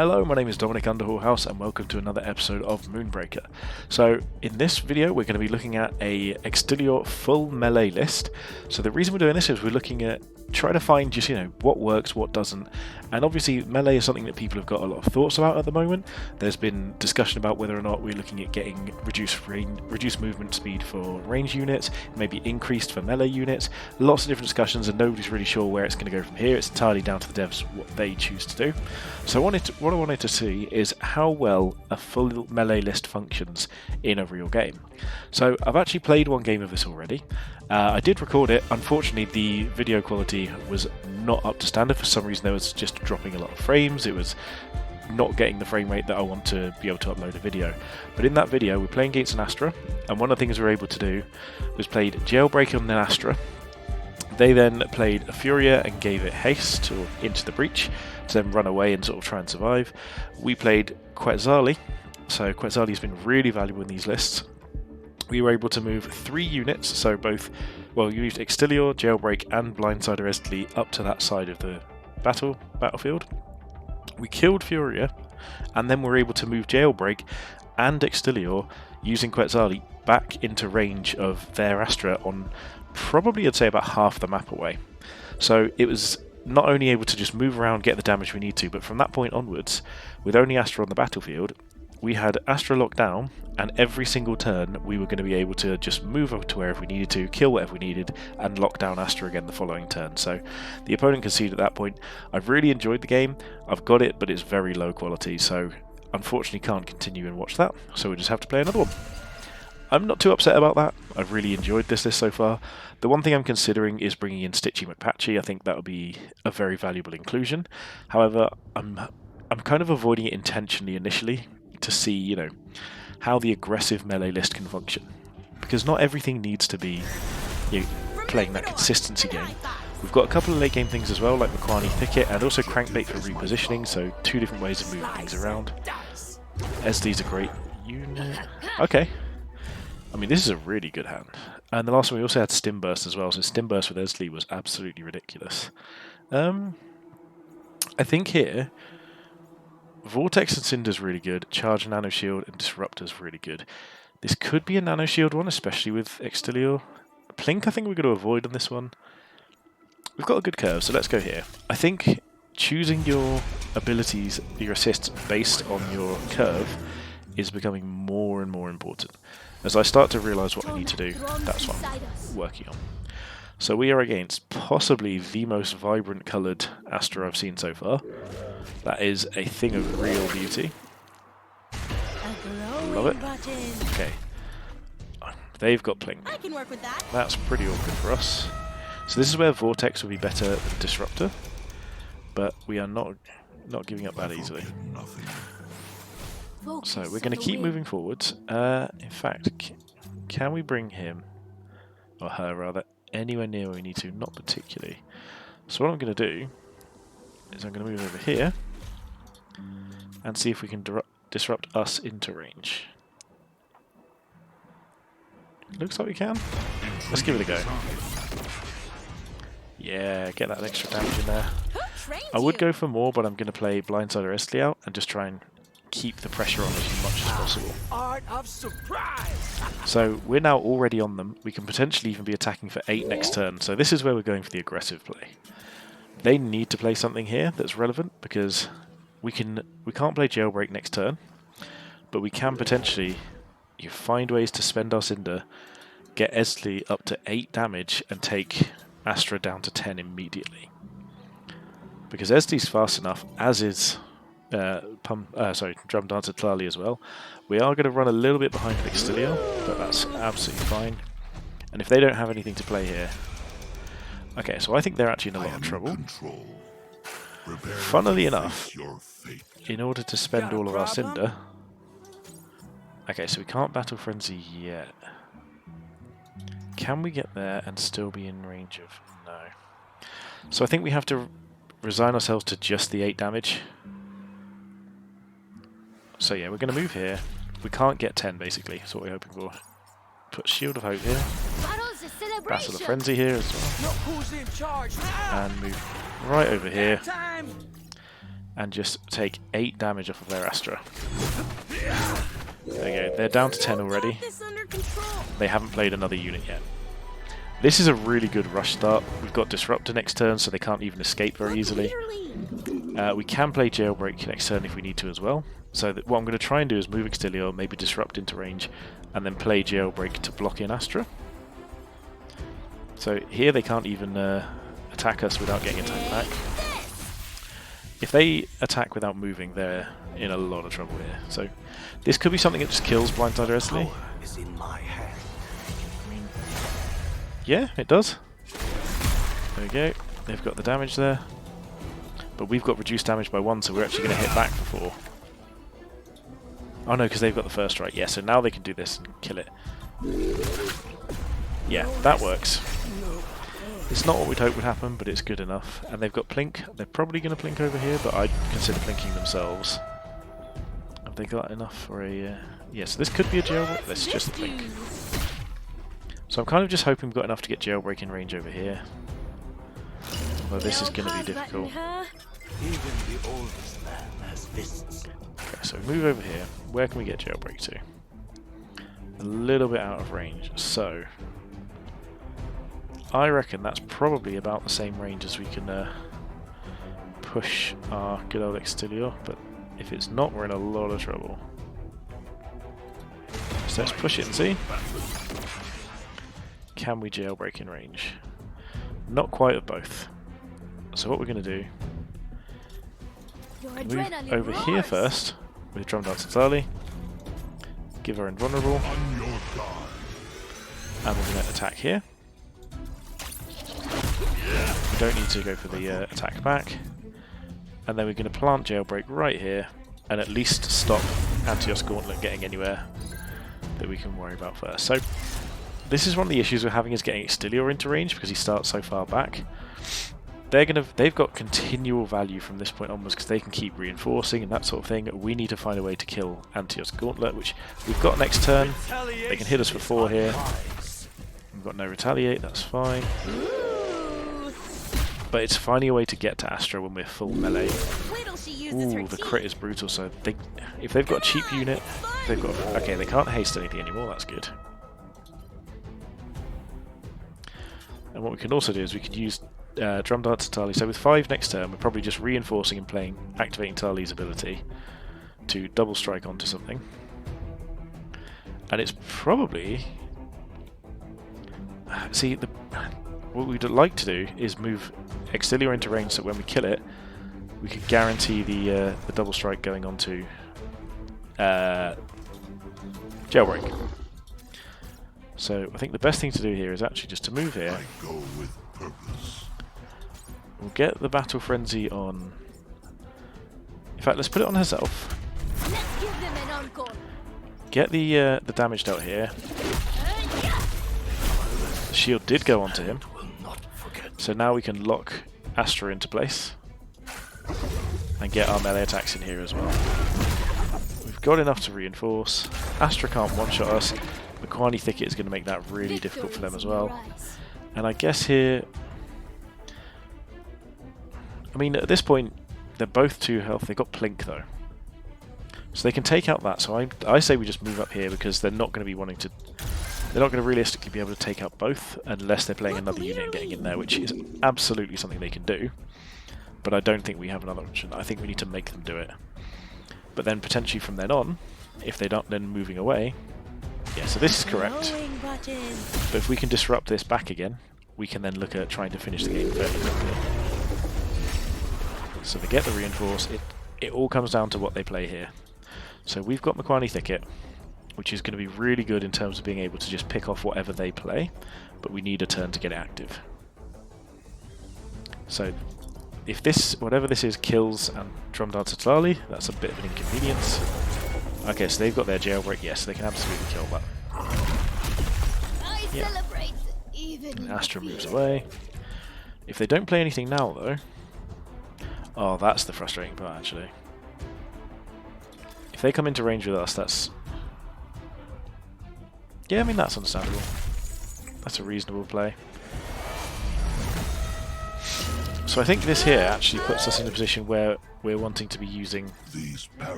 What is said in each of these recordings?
Hello, my name is Dominic Underhallhouse and welcome to another episode of Moonbreaker. So in this video we're going to be looking at a Exterior full melee list. So the reason we're doing this is we're looking at trying to find just, what works, what doesn't. And obviously melee is something that people have got a lot of thoughts about at the moment. There's been discussion about whether or not we're looking at getting reduced movement speed for range units, maybe increased for melee units. Lots of different discussions and nobody's really sure where it's going to go from here. It's entirely down to the devs what they choose to do. So what I wanted to see is how well a full melee list functions in a real game. So I've actually played one game of this already. I did record it. Unfortunately, the video quality was not up to standard. For some reason, there was just dropping a lot of frames. It was not getting the frame rate that I want to be able to upload a video. But in that video, we're playing against an Astra, and one of the things we were able to do was played Jailbreak on an Astra. They then played a Furia and gave it haste or into the breach to then run away and sort of try and survive. We played Quetzali, so Quetzali has been really valuable in these lists. We were able to move 3 units, so both, you used Exterior, Jailbreak and Blindsider Estely up to that side of the battlefield. We killed Furia, and then we were able to move Jailbreak and Exterior using Quetzali back into range of their Astra on probably, I'd say, about half the map away. So it was not only able to just move around, get the damage we need to, but from that point onwards, with only Astra on the battlefield, we had Astra locked down, and every single turn we were going to be able to just move up to wherever we needed to, kill whatever we needed, and lock down Astra again the following turn. So the opponent conceded at that point. I've really enjoyed the game. I've got it, but it's very low quality, so unfortunately can't continue and watch that, so we just have to play another one. I'm not too upset about that. I've really enjoyed this list so far. The one thing I'm considering is bringing in Stitchy McPatchy. I think that would be a very valuable inclusion. However, I'm kind of avoiding it intentionally initially to see, how the aggressive melee list can function. Because not everything needs to be playing that consistency game. We've got a couple of late game things as well, like Makwani Thicket and also Crankbait for repositioning, so 2 different ways of moving things around. SD's a great unit. Okay. I mean, this is a really good hand. And the last one we also had Stim Burst as well, so Stim Burst with Esley was absolutely ridiculous. I think here, Vortex and Cinder's really good, Charge, Nano Shield and Disruptor's really good. This could be a Nano Shield one, especially with Exterior. Plink I think we're going to avoid on this one. We've got a good curve, so let's go here. I think choosing your abilities, your assists based on your curve is becoming more and more important. As I start to realise what I need to do, that's what I'm working on. So we are against possibly the most vibrant coloured Astra I've seen so far. That is a thing of real beauty. Love it. Okay. They've got Plink. That's pretty awkward for us. So this is where Vortex would be better than Disruptor, but we are not giving up that easily. So we're going to keep moving forwards. In fact, can we bring him, or her rather, anywhere near where we need to? Not particularly. So what I'm going to do is I'm going to move over here and see if we can disrupt us into range. Looks like we can. Let's give it a go. Yeah, get that extra damage in there. I would go for more, but I'm going to play Blindsider Estely out and just try and keep the pressure on as much as possible. Art of surprise. So we're now already on them. We can potentially even be attacking for 8 next turn. So this is where we're going for the aggressive play. They need to play something here that's relevant because we can't play Jailbreak next turn, but we can potentially find ways to spend our Cinder, get Esley up to 8 damage and take Astra down to 10 immediately. Because Esley's fast enough, as is Drum Dancer Tlali as well. We are going to run a little bit behind Exterior, but that's absolutely fine. And if they don't have anything to play here... Okay, so I think they're actually in a lot of trouble. Funnily enough, in order to spend all of our Cinder... Okay, so we can't Battle Frenzy yet. Can we get there and still be in range of... No. So I think we have to resign ourselves to just the 8 damage. So yeah, we're going to move here. We can't get 10 basically, that's what we're hoping for. Put Shield of Hope here. Battle of Frenzy here as well. And move right over here. and just take 8 damage off of their Astra. There you go. They're down to 10 already. They haven't played another unit yet. This is a really good rush start. We've got Disruptor next turn, so they can't even escape very easily. We can play Jailbreak next turn if we need to as well. So what I'm going to try and do is move Extilior, maybe Disrupt into range, and then play Jailbreak to block in Astra. So here they can't even attack us without getting attacked back. If they attack without moving, they're in a lot of trouble here. So this could be something that just kills Blindside easily. Yeah, it does. There we go. They've got the damage there. But we've got reduced damage by 1, so we're actually going to hit back for 4. Oh no, because they've got the first strike. Yeah, so now they can do this and kill it. Yeah, that works. It's not what we'd hope would happen, but it's good enough. And they've got Plink. They're probably going to Plink over here, but I'd consider Plinking themselves. Have they got enough for a... Yeah, so this could be a jailbreak. Let's just Plink. So I'm kind of just hoping we've got enough to get jailbreak in range over here. Well, this is going to be difficult. Okay, so we move over here. Where can we get jailbreak to? A little bit out of range. So I reckon that's probably about the same range as we can push our good old Extilior, but if it's not, we're in a lot of trouble. So let's push it and see. Can we jailbreak in range? Not quite of both. So what we're going to do, move over here first with Drum Dancer Tali, give her invulnerable, and we're going to attack here. We don't need to go for the attack back, and then we're going to plant Jailbreak right here and at least stop Antios Gauntlet getting anywhere that we can worry about first. So this is one of the issues we're having, is getting Extilior into range because he starts so far back. They've got continual value from this point onwards because they can keep reinforcing and that sort of thing. We need to find a way to kill Antios Gauntlet, which we've got next turn. They can hit us for 4 here. We've got no retaliate, that's fine. But it's finding a way to get to Astra when we're full melee. Ooh, the crit is brutal, so if they've got a cheap unit, they've got... Okay, they can't haste anything anymore, that's good. And what we can also do is we could use Drum Dancer Tali. So with 5 next turn, we're probably just reinforcing and activating Tali's ability to double strike onto something. And it's probably... See, what we'd like to do is move Extilior into range so when we kill it, we could guarantee the double strike going onto Jailbreak. So I think the best thing to do here is actually just to move here. We'll get the Battle Frenzy on... In fact, let's put it on herself. Get the damage dealt here. The shield did go onto him. So now we can lock Astra into place. And get our melee attacks in here as well. We've got enough to reinforce. Astra can't one-shot us. Mequani Thicket is going to make that really difficult for them as well. And I guess here... I mean, at this point, they're both 2 health. They've got Plink, though. So they can take out that. So I say we just move up here because they're not going to be wanting to... They're not going to realistically be able to take out both unless they're playing another unit and getting in there, which is absolutely something they can do. But I don't think we have another option. I think we need to make them do it. But then potentially from then on, if they don't then moving away... Yeah, so this is correct. But if we can disrupt this back again, we can then look at trying to finish the game fairly quickly. So they get the reinforce. It all comes down to what they play here. So we've got Mequani Thicket, which is going to be really good in terms of being able to just pick off whatever they play, but we need a turn to get it active. So if this, whatever this is, kills and Drum Dancer Tali, that's a bit of an inconvenience. Okay, so they've got their Jailbreak, yes, they can absolutely kill that. Yeah. And Astra moves away. If they don't play anything now, though... Oh, that's the frustrating part, actually. If they come into range with us, that's... Yeah, I mean, that's understandable. That's a reasonable play. So I think this here actually puts us in a position where we're wanting to be using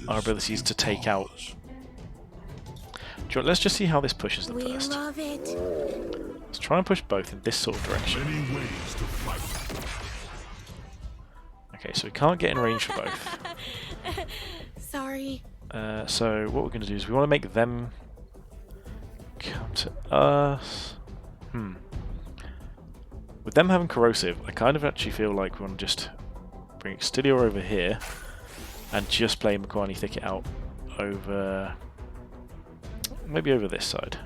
our abilities to take out. Let's just see how this pushes them first. Love it. Let's try and push both in this sort of direction. Okay, so we can't get in range for both. Sorry. So what we're going to do is we want to make them come to us. With them having corrosive, I kind of actually feel like we want to just bring Extilior over here and just play Mequani Thicket out over, maybe over this side.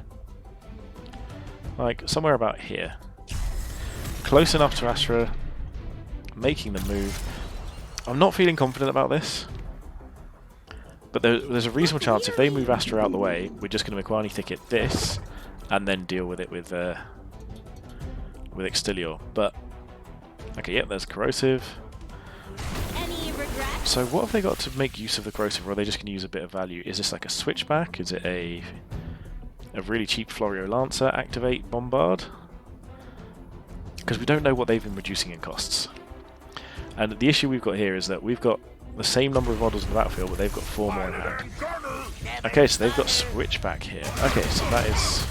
Like somewhere about here. Close enough to Astra, making them move. I'm not feeling confident about this, but there's a reasonable chance if they move Astra out the way, we're just going to Mequani Thicket this and then deal with it with Extilior. But okay, yep, there's corrosive. Any regrets? So what have they got to make use of the corrosive, or are they just going to use a bit of value? Is this like a switchback? Is it a really cheap Florio Lancer activate bombard? Because we don't know what they've been reducing in costs. And the issue we've got here is that we've got the same number of models in the battlefield, but they've got 4 more in hand. Okay, so they've got switchback here. Okay, so that is...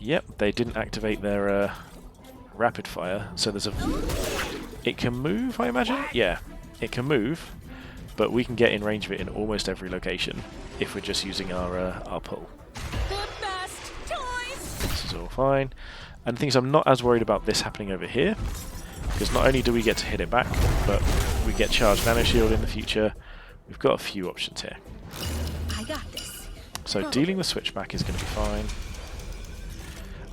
Yep, they didn't activate their rapid fire, so there's a... It can move, I imagine? Yeah, it can move, but we can get in range of it in almost every location if we're just using our pull. The best toys. This is all fine. And the thing is, I'm not as worried about this happening over here, because not only do we get to hit it back, but we get charged nano shield in the future. We've got a few options here. I got this. So dealing the switchback is going to be fine.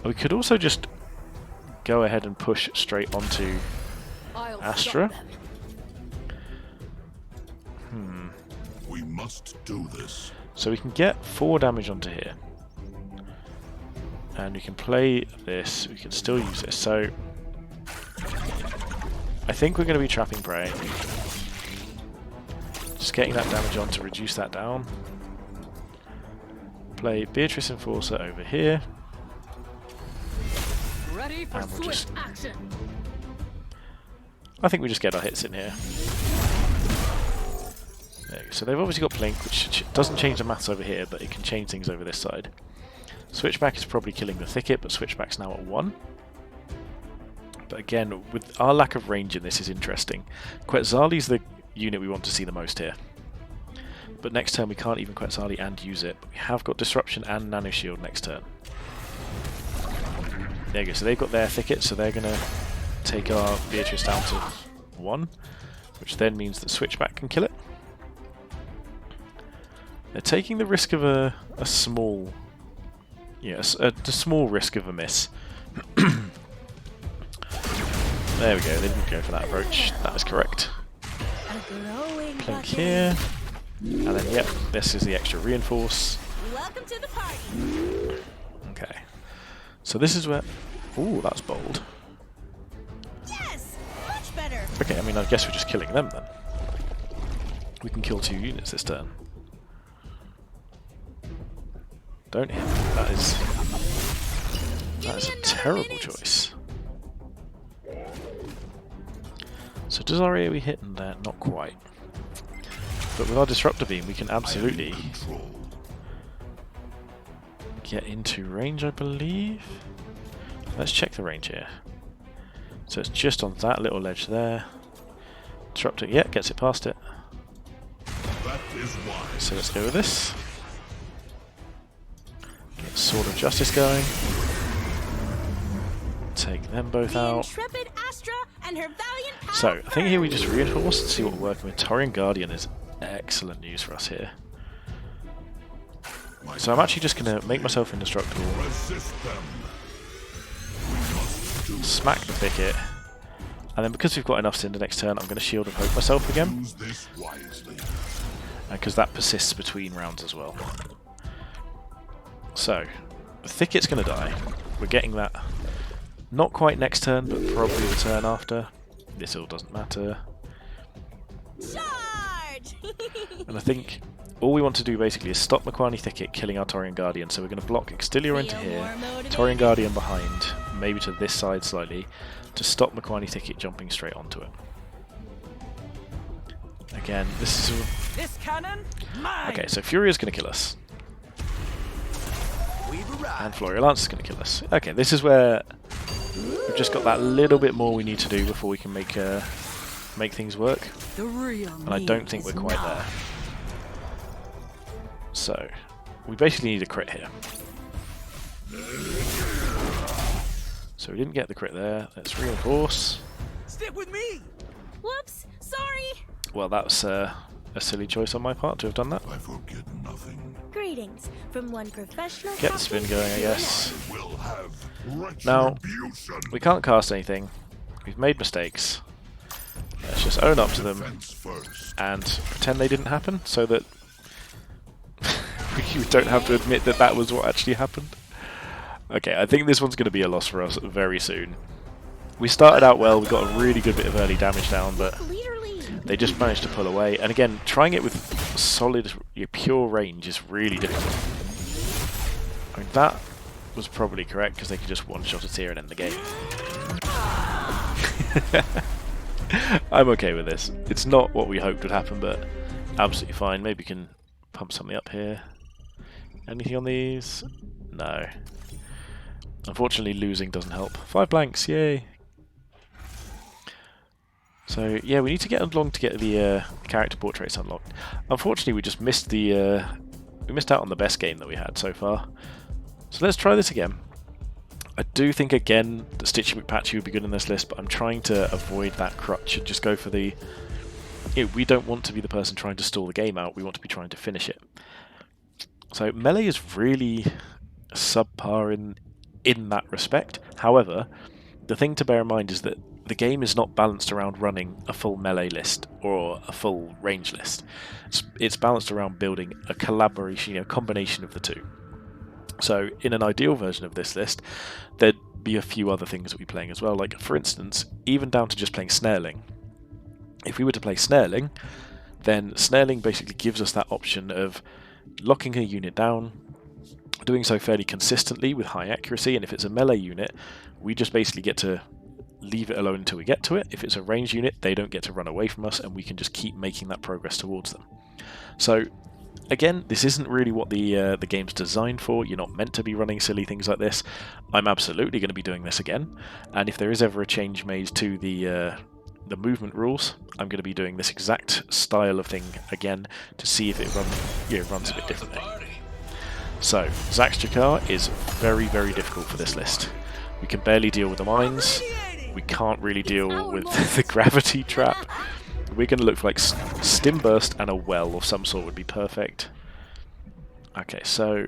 We could also just go ahead and push straight onto Astra. We must do this. So we can get 4 damage onto here. And we can play this, we can still use this. So I think we're going to be trapping prey. Just getting that damage on to reduce that down. Play Beatrice Enforcer over here. Ready for And we'll swift just... action. I think we just get our hits in here. There you go. So they've obviously got Blink, which doesn't change the maths over here, but it can change things over this side. Switchback is probably killing the Thicket, but Switchback's now at 1. But again, with our lack of range in this is interesting. Quetzali's the unit we want to see the most here. But next turn we can't even Quetzali and use it, but we have got Disruption and Nano Shield next turn. There you go, so they've got their Thicket, so they're going to take our Beatrice down to 1, which then means that Switchback can kill it. They're taking the risk of a small... Yes, a small risk of a miss. There we go, they didn't go for that approach. That is correct. Plink here. And then, yep, this is the extra reinforce. Welcome to the party. Okay. So this is where... Ooh, that's bold. Yes, much better. Okay, I mean, I guess we're just killing them then. We can kill 2 units this turn. Don't hit them. That is a terrible choice. So does our AoE hit in there? Not quite. But with our Disruptor Beam, we can absolutely get into range, I believe. Let's check the range here. So it's just on that little ledge there. Disruptor, yeah, gets it past it. So let's go with this. Get Sword of Justice going. Take them both out. Intrepid Astra and her valiant power. So I think here we just reinforce and see what we're working with. Taurian Guardian is excellent news for us here. So I'm actually just going to make myself indestructible. Smack the Thicket. And then because we've got enough Cinder next turn, I'm going to Shield of Hope myself again. Because that persists between rounds as well. So, the Thicket's going to die. We're getting that not quite next turn, but probably the turn after. This all doesn't matter. Charge! And I think all we want to do basically is stop Mequani Thicket killing our Taurian Guardian. So we're going to block Extilior into here, Taurian Guardian behind, maybe to this side slightly to stop Macquarie Thicket jumping straight onto it. Again, this is... This cannon, mine. Okay, so Fury is going to kill us. And Florio Lance is going to kill us. Okay, this is where we've just got that little bit more we need to do before we can make things work. And I don't think we're quite there. So, we basically need a crit here. So we didn't get the crit there. Let's reinforce. Stick with me. Whoops, sorry. Well, that's a silly choice on my part to have done that. I forget nothing. Greetings from one professional. Get the spin going, I guess. Will have Now, retribution. we can't cast anything. We've made mistakes. Let's just own up to them Defense first. and pretend they didn't happen so that we don't have to admit that that was what actually happened. Okay, I think this one's going to be a loss for us very soon. We started out well, we got a really good bit of early damage down, but they just managed to pull away. And again, trying it with solid, pure range is really difficult. I mean, that was probably correct because they could just one-shot us here and end the game. I'm okay with this. It's not what we hoped would happen, but absolutely fine. Maybe we can pump something up here. Anything on these? No. Unfortunately, losing doesn't help. 5 blanks, yay! So yeah, we need to get along to get the character portraits unlocked. Unfortunately, we just missed the we missed out on the best game that we had so far. So let's try this again. I do think again that Stitchy McPatchy would be good in this list, but I'm trying to avoid that crutch and just go for the... we don't want to be the person trying to stall the game out, we want to be trying to finish it. So melee is really subpar in that respect. However, the thing to bear in mind is that the game is not balanced around running a full melee list or a full range list. It's balanced around building a collaboration, combination of the two. So in an ideal version of this list, there'd be a few other things that we're playing as well. Like, for instance, even down to just playing Snareling. If we were to play Snareling, then Snareling basically gives us that option of locking a unit down, doing so fairly consistently with high accuracy, and if it's a melee unit, we just basically get to leave it alone until we get to it. If it's a ranged unit, they don't get to run away from us, and we can just keep making that progress towards them. So again, this isn't really what the game's designed for. You're not meant to be running silly things like this. I'm absolutely going to be doing this again, and if there is ever a change made to the movement rules, I'm going to be doing this exact style of thing again to see if it runs a bit differently. So Zax's Jakar is very, very difficult for this list. We can barely deal with the mines. We can't really deal with the gravity trap. We're going to look for like Stim Burst and a well of some sort would be perfect. Okay, so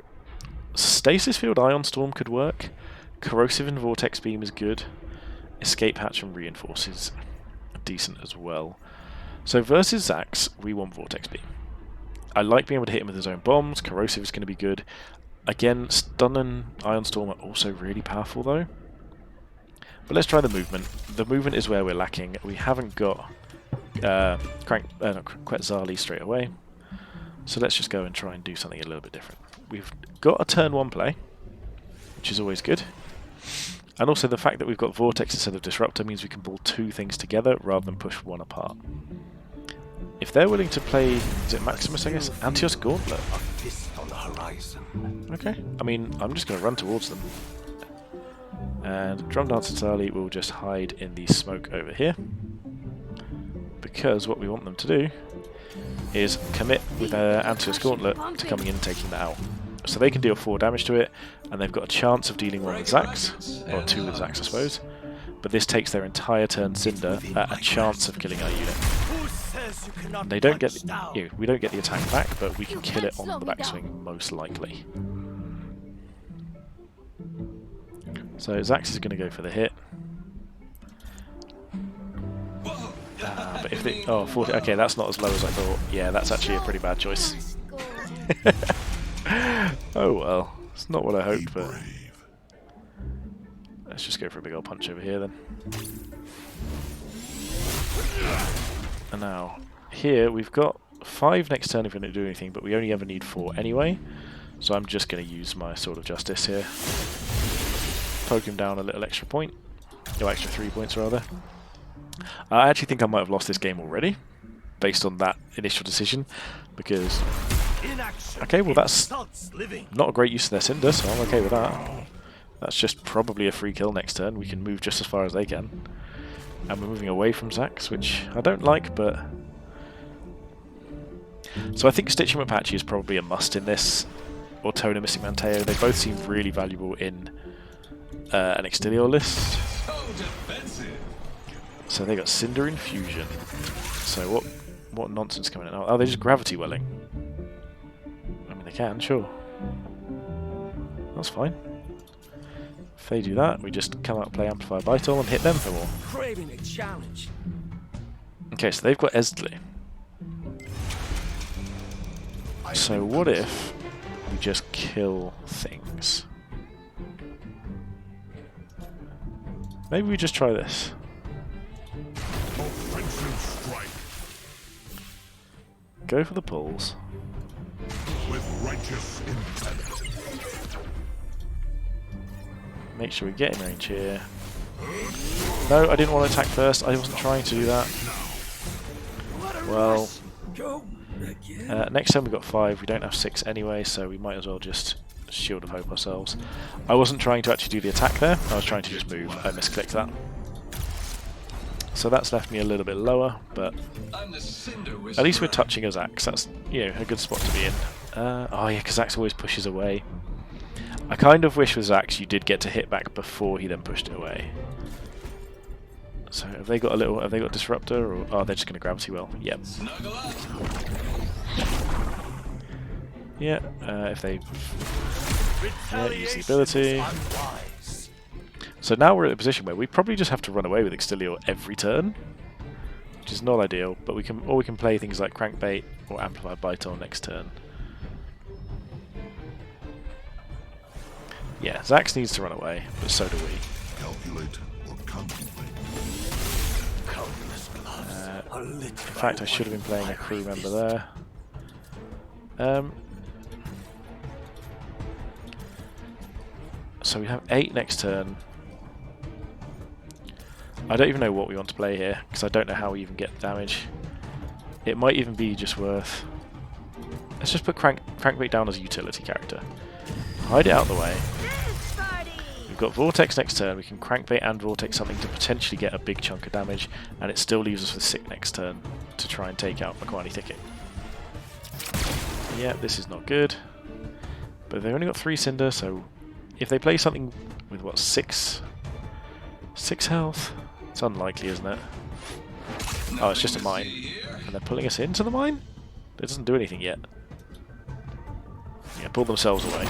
Stasis Field Ion Storm could work. Corrosive and Vortex Beam is good. Escape Hatch and Reinforce is decent as well. So versus Zax, we want Vortex Beam. I like being able to hit him with his own bombs. Corrosive is going to be good. Again, Stun and Ion Storm are also really powerful though. But let's try the movement. The movement is where we're lacking. We haven't got Quetzali straight away. So let's just go and try and do something a little bit different. We've got a turn 1 play, which is always good. And also the fact that we've got Vortex instead of Disruptor means we can pull 2 things together rather than push 1 apart. If they're willing to play, is it Maximus, I guess? Antios Gauntlet. Okay, I mean, I'm just going to run towards them. And Drum Dancer Tali will just hide in the smoke over here. Because what we want them to do is commit with Antios Gauntlet to coming in and taking that out. So they can deal 4 damage to it, and they've got a chance of dealing 1 with Zax, or 2 with Zax I suppose. But this takes their entire turn Cinder at a chance of killing our unit. And they don't get we don't get the attack back, but we can kill it on the backswing most likely. So Zax is going to go for the hit. But if they... Oh, 40... Okay, that's not as low as I thought. Yeah, that's actually a pretty bad choice. Oh well. It's not what I hoped, but... Let's just go for a big old punch over here then. And now, here we've got 5 next turn if we're going to do anything, but we only ever need 4 anyway. So I'm just going to use my Sword of Justice here. poke him down a little extra point. No, extra 3 points rather. I actually think I might have lost this game already, based on that initial decision, because... Okay, well that's not a great use of their Cinder, so I'm okay with that. That's just probably a free kill next turn. We can move just as far as they can. And we're moving away from Zax, which I don't like, but... So I think Stitching Apache is probably a must in this, or Toner Missing Manteo. They both seem really valuable in an Extilior list. So they got Cinder Infusion. So what nonsense coming in? Oh, they're just Gravity Welling. I mean, they can, sure. That's fine. If they do that, we just come out and play Amplify Vital and hit them for more. Craving a challenge. Okay, so they've got Esdley. So what if we just kill things? Maybe we just try this. Go for the pulls. With righteous intent. Make sure we get in range here. No, I didn't want to attack first. I wasn't trying to do that. Well, next time we got 5. We don't have 6 anyway, so we might as well just Shield of Hope ourselves. I wasn't trying to actually do the attack there. I was trying to just move. I misclicked that. So that's left me a little bit lower, but at least we're touching a Zax. That's, you know, a good spot to be in. Oh yeah, because Zax always pushes away. I kind of wish with Zax you did get to hit back before he then pushed it away. So have they got a little? Have they got Disruptor? Or oh, they're just going to Gravity Well. Yep. Yeah. If they use the ability. So now we're at a position where we probably just have to run away with Extilior every turn, which is not ideal. But we can play things like Crankbait or Amplify Vital next turn. Yeah, Zax needs to run away, but so do we. Calculate or contemplate. In fact, I should have been playing a crew member there. So we have 8 next turn. I don't even know what we want to play here, because I don't know how we even get damage. It might even be just worth... Let's just put Crankbait down as a utility character. Hide it out of the way. We've got Vortex next turn. We can Crankbait and Vortex something to potentially get a big chunk of damage, and it still leaves us with 6 next turn to try and take out Makwani Thicket. Yeah, this is not good. But they've only got 3 Cinder, so if they play something with, what, 6 health? It's unlikely, isn't it? Oh, it's just a mine. And they're pulling us into the mine? It doesn't do anything yet. Yeah, pull themselves away.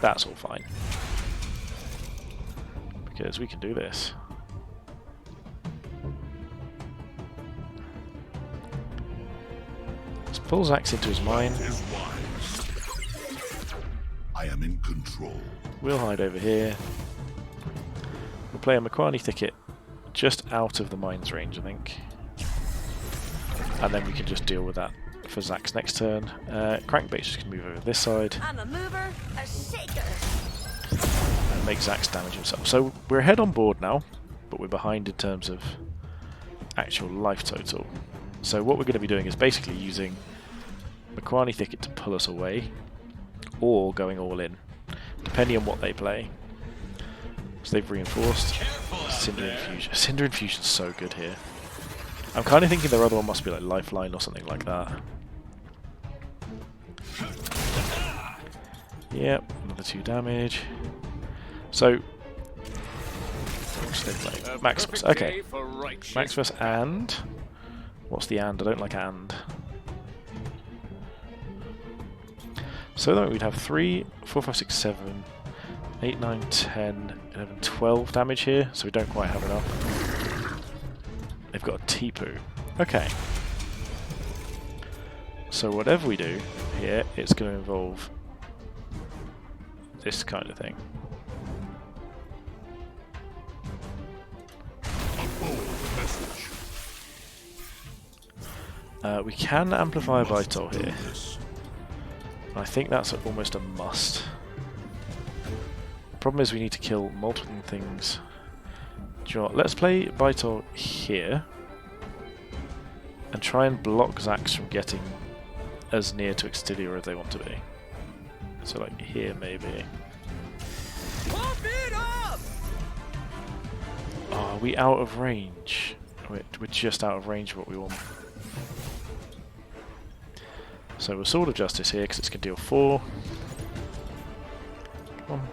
That's all fine. Because we can do this. Let's pull Zax into his mine. I am in control. We'll hide over here. We'll play a Makwani Thicket just out of the mine's range, I think. And then we can just deal with that for Zax next turn. Crankbait's just going to move over this side. I'm a mover, a shaker. And make Zax damage himself. So we're ahead on board now, but we're behind in terms of actual life total. So what we're going to be doing is basically using Makwani Thicket to pull us away, or going all in, depending on what they play. So they've reinforced. Cinder Infusion. Cinder Infusion's so good here. I'm kind of thinking their other one must be like Lifeline or something like that. Yep, another 2 damage. So, what should they play? Maximus. Okay. Maximus and... What's the and? I don't like and. So then we'd have 3, 4, 5, 6, 7, 8, 9, 10, 11, 12 damage here, so we don't quite have enough. They've got a Tipu. Okay. So whatever we do here, it's going to involve this kind of thing. We can amplify Vital here. I think that's almost a must. Problem is we need to kill multiple things. Do you know what? Let's play Vital here and try and block Zax from getting as near to Exterior as they want to be. So like here maybe. Pump it up! Oh, are we out of range? We're just out of range of what we want. So we'll Sword of Justice here because it's going to deal 4. Come on.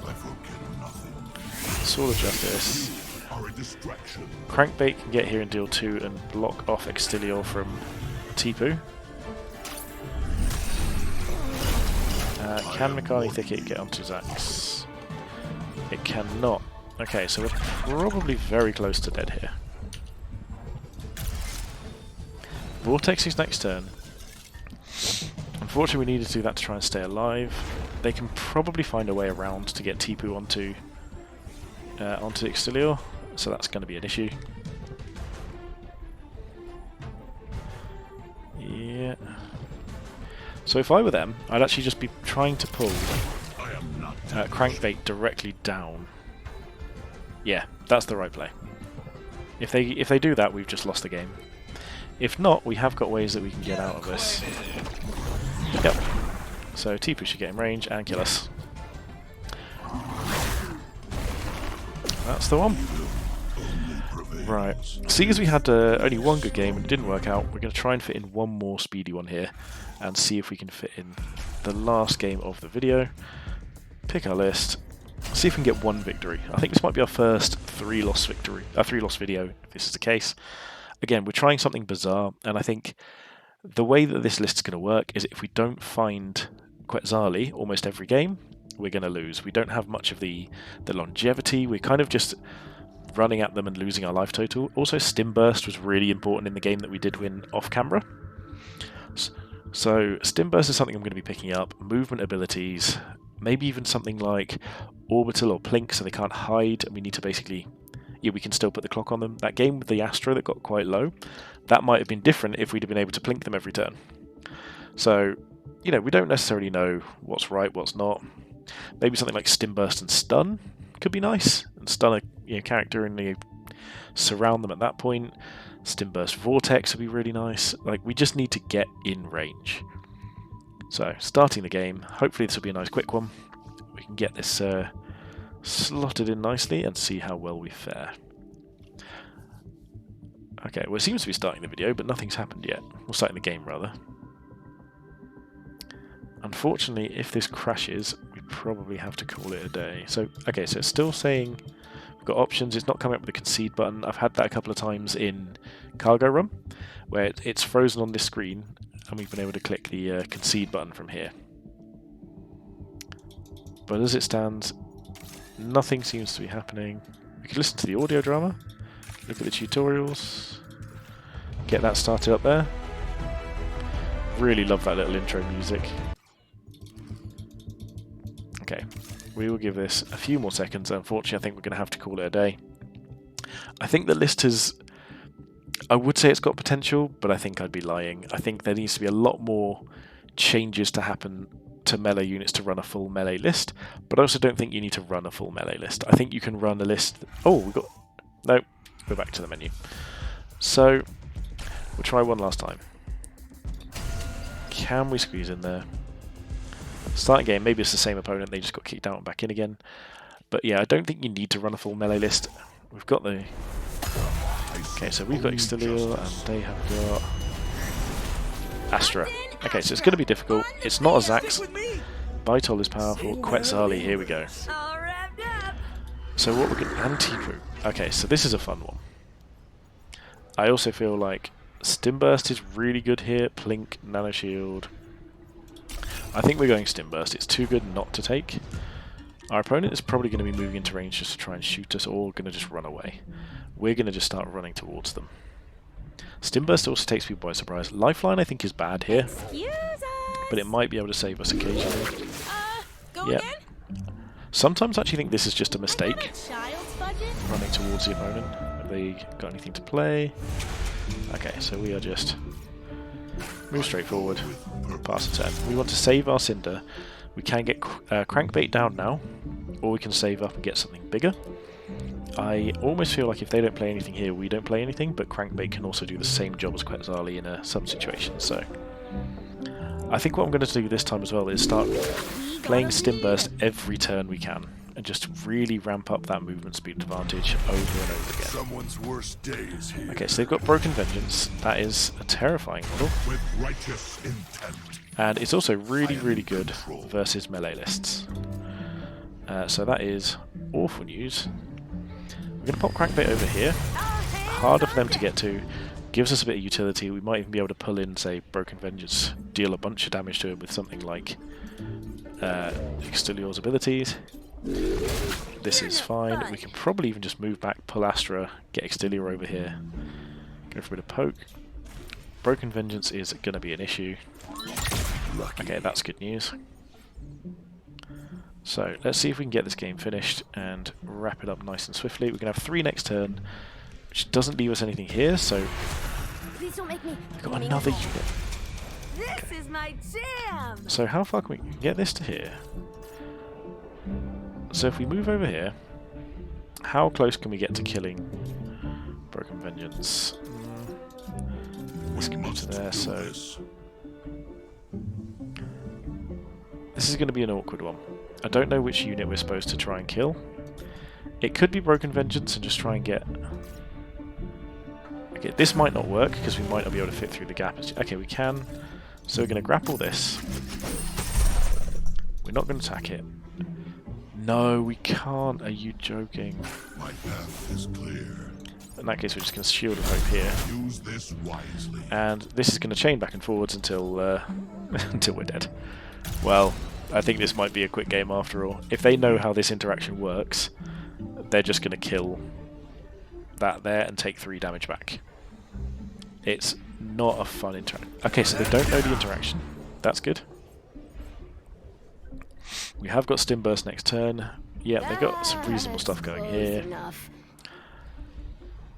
I forget nothing. Sword of Justice. You are a distraction. Crankbait can get here and deal 2 and block off Extilior from Tipu. Can Mikali Thicket get onto Zax? It cannot. Okay, so we're probably very close to dead here. Vortex is next turn. Unfortunately, we needed to do that to try and stay alive. They can probably find a way around to get Tipu onto Extilior, so that's going to be an issue. Yeah. So if I were them, I'd actually just be trying to pull Crankbait directly down. Yeah, that's the right play. If they do that, we've just lost the game. If not, we have got ways that we can get out of this. Yep. So Tipu should get in range and kill us. That's the one. Right. Seeing as we had only one good game and it didn't work out, we're going to try and fit in one more speedy one here and see if we can fit in the last game of the video. Pick our list. See if we can get one victory. I think this might be our first 3-loss victory, 3-loss video, if this is the case. Again, we're trying something bizarre, and I think the way that this list is going to work is if we don't find Quetzali almost every game, we're going to lose. We don't have much of the longevity. We're kind of just running at them and losing our life total. Also, Stim Burst was really important in the game that we did win off camera. So Stim Burst is something I'm going to be picking up. Movement abilities, maybe even something like Orbital or Plink so they can't hide, and we need to basically... Yeah, we can still put the clock on them. That game with the Astro that got quite low, that might have been different if we'd have been able to Plink them every turn. So, you know, we don't necessarily know what's right, what's not. Maybe something like Stim Burst and Stun could be nice, and stun a character and surround them at that point. Stim Burst Vortex would be really nice. Like, we just need to get in range. So, starting the game. Hopefully this will be a nice quick one. We can get this slotted in nicely and see how well we fare. Okay, well it seems to be starting the video, but nothing's happened yet. We're starting the game, rather. Unfortunately, if this crashes, we probably have to call it a day. So, okay, so it's still saying we've got options. It's not coming up with the concede button. I've had that a couple of times in Cargo Run, where it's frozen on this screen, and we've been able to click the concede button from here. But as it stands, nothing seems to be happening. We can listen to the audio drama, look at the tutorials, get that started up there. Really love that little intro music. Okay, we will give this a few more seconds. Unfortunately, I think we're going to have to call it a day. I think the list has... I would say it's got potential, but I think I'd be lying. I think there needs to be a lot more changes to happen to melee units to run a full melee list, but I also don't think you need to run a full melee list. I think you can run a list... Oh, we got... No, go back to the menu. So, we'll try one last time. Can we squeeze in there? Starting game, maybe it's the same opponent, they just got kicked out and back in again. But yeah, I don't think you need to run a full melee list. We've got the... Okay, so we've got Extilior and they have got Astra. Okay, so it's going to be difficult. It's not a Zax. Vitol is powerful. Quetzali, here we go. So what we're going to... And Tipu. Okay, so this is a fun one. I also feel like Stim Burst is really good here. Plink, Nano Shield. I think we're going Stim Burst. It's too good not to take. Our opponent is probably going to be moving into range just to try and shoot us, or going to just run away. We're going to just start running towards them. Stim Burst also takes people by surprise. Lifeline I think is bad here, but it might be able to save us occasionally. Yeah. Sometimes I actually think this is just a mistake. Running towards the opponent. Have they got anything to play? Okay, so we are just... Move straight forward. Pass the turn. We want to save our Cinder, We can get Crankbait down now, or we can save up and get something bigger. I almost feel like if they don't play anything here, we don't play anything, but Crankbait can also do the same job as Quetzali in some situations, so... I think what I'm going to do this time as well is start playing Stim Burst every turn we can, and just really ramp up that movement speed advantage over and over again. Someone's worst day is here. Okay, so they've got Broken Vengeance. That is a terrifying model. With righteous intent. And it's also really, really good versus melee lists. So that is awful news. We're going to pop Crankbait over here. Harder for them to get to. Gives us a bit of utility. We might even be able to pull in, say, Broken Vengeance, deal a bunch of damage to him with something like Extilior's abilities. This is fine. We can probably even just move back, pull Astra, get Extilior over here. Go for a bit of poke. Broken Vengeance is going to be an issue. Okay, that's good news. So, let's see if we can get this game finished and wrap it up nice and swiftly. We're going to have 3 next turn, which doesn't leave us anything here, so... Please don't make me. We've got another unit. This is my jam. So how far can we get this to here? So if we move over here, how close can we get to killing Broken Vengeance? This can move to there, so... This is going to be an awkward one. I don't know which unit we're supposed to try and kill. It could be Broken Vengeance and just try and get... Okay, this might not work because we might not be able to fit through the gap. Okay, we can. So we're going to grapple this. We're not going to attack it. No, we can't. Are you joking? My path is clear. In that case, we're just going to shield and hope here. Use this wisely. And this is going to chain back and forwards until until we're dead. Well, I think this might be a quick game after all. If they know how this interaction works, they're just going to kill that there and take 3 damage back. It's not a fun interaction. Okay, so they don't know the interaction. That's good. We have got Stim Burst next turn. Yeah, they've got some reasonable stuff going here.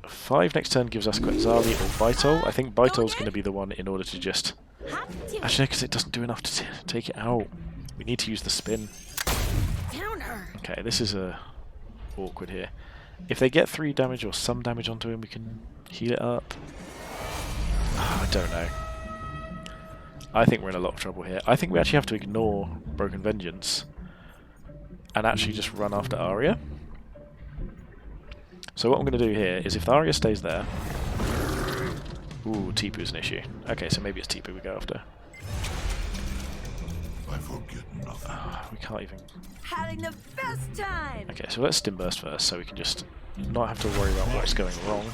5 next turn gives us Quetzali or Vitol. I think Vitol's going to be the one in order to just... Actually, because it doesn't do enough to take it out. We need to use the spin. Okay, this is awkward here. If they get 3 damage or some damage onto him, we can heal it up. I don't know. I think we're in a lot of trouble here. I think we actually have to ignore Broken Vengeance and actually just run after Arya. So what I'm going to do here is if the Arya stays there... Ooh, Tipu's an issue. Okay, so maybe it's Tipu we go after. I forget nothing. We can't even... Having the best time. Okay, so let's Stim Burst first so we can just not have to worry about what's going wrong.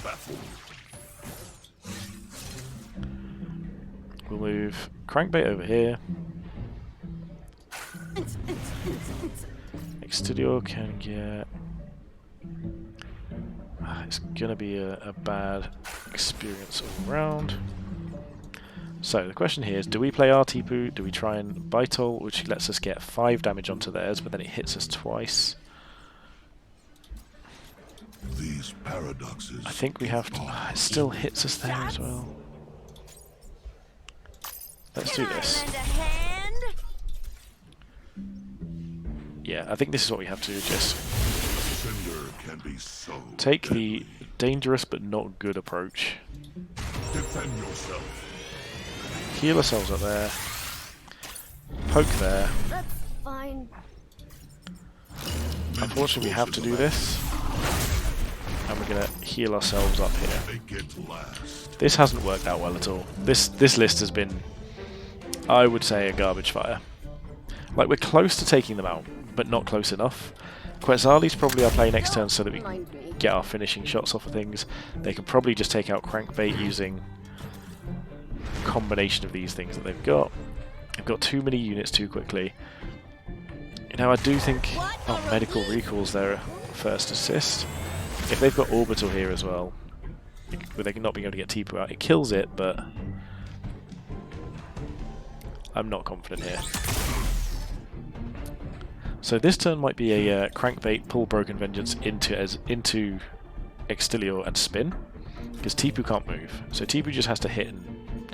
We'll move Crankbait over here. Extilior can get... It's gonna be a bad experience all around. So the question here is, do we play our Tipu? Do we try and Vitol, which lets us get 5 damage onto theirs, but then it hits us twice? These paradoxes. I think we have to... it still hits us there as well. Let's do this. Yeah, I think this is what we have to do. Just Can be so take the dangerous but not good approach. Defend yourself. Heal ourselves up there. Poke there. That's fine. Unfortunately, we have to do this. And we're going to heal ourselves up here. Make it last. This hasn't worked out well at all. This list has been, I would say, a garbage fire. Like, we're close to taking them out, but not close enough. Quetzali's probably our play next turn so that we can get our finishing shots off of things. They can probably just take out Crankbait using a combination of these things that they've got. They've got too many units too quickly. You know, I do think... Oh, Medical Recall's their first assist. If they've got Orbital here as well, with they not being able to get Tipu out, it kills it, but I'm not confident here. So this turn might be a Crankbait, pull Broken Vengeance into Extilior and spin, because Tipu can't move. So Tipu just has to hit and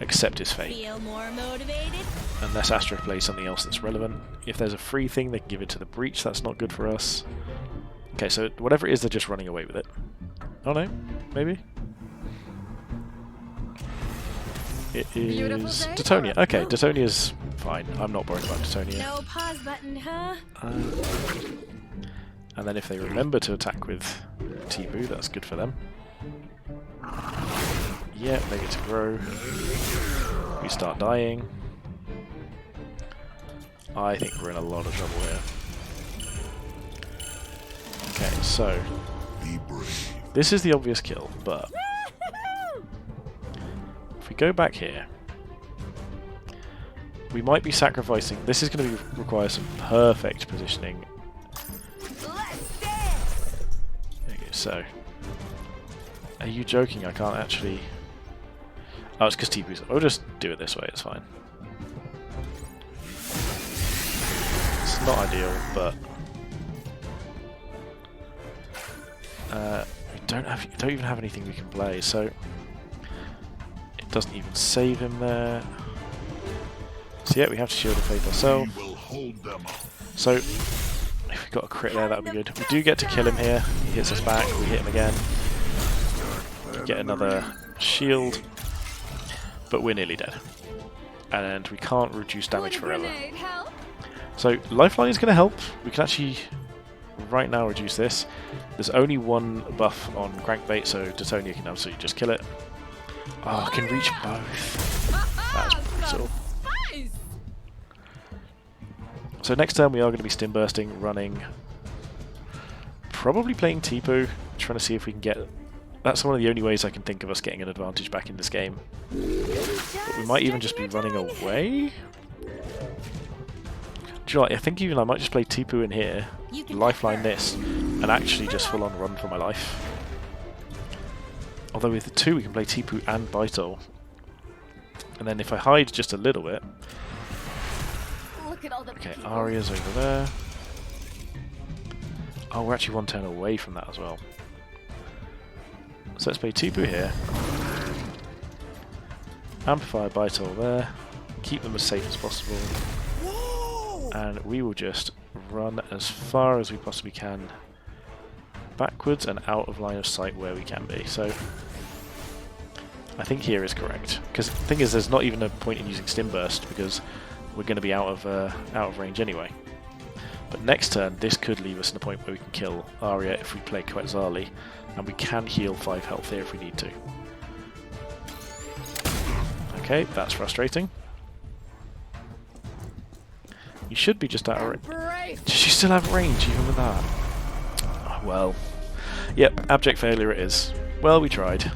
accept his fate. Feel more motivated? Unless Astra plays something else that's relevant. If there's a free thing, they can give it to the breach. That's not good for us. Okay, so whatever it is, they're just running away with it. Oh no, maybe? It is Detonia. Okay, Detonia's fine. I'm not worried about Detonia. No pause button, huh? And then if they remember to attack with Tipu, that's good for them. Yeah, they get to grow. We start dying. I think we're in a lot of trouble here. Okay, so Be brave. this is the obvious kill, but if we go back here, we might be sacrificing. This is going to require some perfect positioning. Let's dance. There you go. So, are you joking? I can't actually. Oh, it's because Tipu's. I'll just do it this way. It's fine. It's not ideal, but we don't even have anything we can play, so it doesn't even save him there. So yeah, we have to shield of faith ourselves. We will hold them up. So if we got a crit there, that would be good. We do get to kill him here. He hits us back. We hit him again. We get another shield, but we're nearly dead, and we can't reduce damage forever. Grenade, help. So Lifeline is going to help. We can actually right now reduce this. There's only one buff on Crankbait, so Detonia can absolutely just kill it. Oh, I can reach both. That's brutal. Spice. So next turn we are going to be stim bursting, running, probably playing Tipu, trying to see if we can get. That's one of the only ways I can think of us getting an advantage back in this game. But we might even just be running away. Do you know what? I think even I might just play Tipu in here, lifeline this, and actually just full on run for my life. Although with the two we can play Tipu and Vital. And then if I hide just a little bit. Look at all the Okay, people. Arya's over there. Oh, we're actually one turn away from that as well. So let's play Tipu here. Amplify Vital there. Keep them as safe as possible. And we will just run as far as we possibly can backwards and out of line of sight where we can be. So I think here is correct, because the thing is, there's not even a point in using Stim Burst because we're going to be out of range anyway. But next turn, this could leave us in a point where we can kill Arya if we play Quetzali, and we can heal 5 health here if we need to. Okay, that's frustrating. You should be just out of range. Does she still have range even with that? Oh, well, yep, abject failure it is. Well, we tried.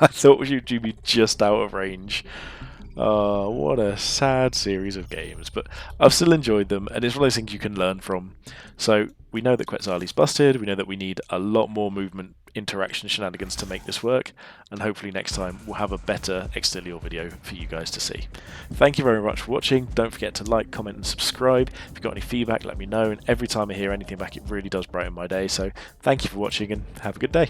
I thought you'd be just out of range. Oh, what a sad series of games, but I've still enjoyed them, and it's one of those things you can learn from. So we know that Quetzali's busted, we know that we need a lot more movement, interaction, shenanigans to make this work, and hopefully next time we'll have a better Extilior video for you guys to see. Thank you very much for watching. Don't forget to like, comment and subscribe. If you've got any feedback, let me know, and every time I hear anything back it really does brighten my day. So thank you for watching and have a good day.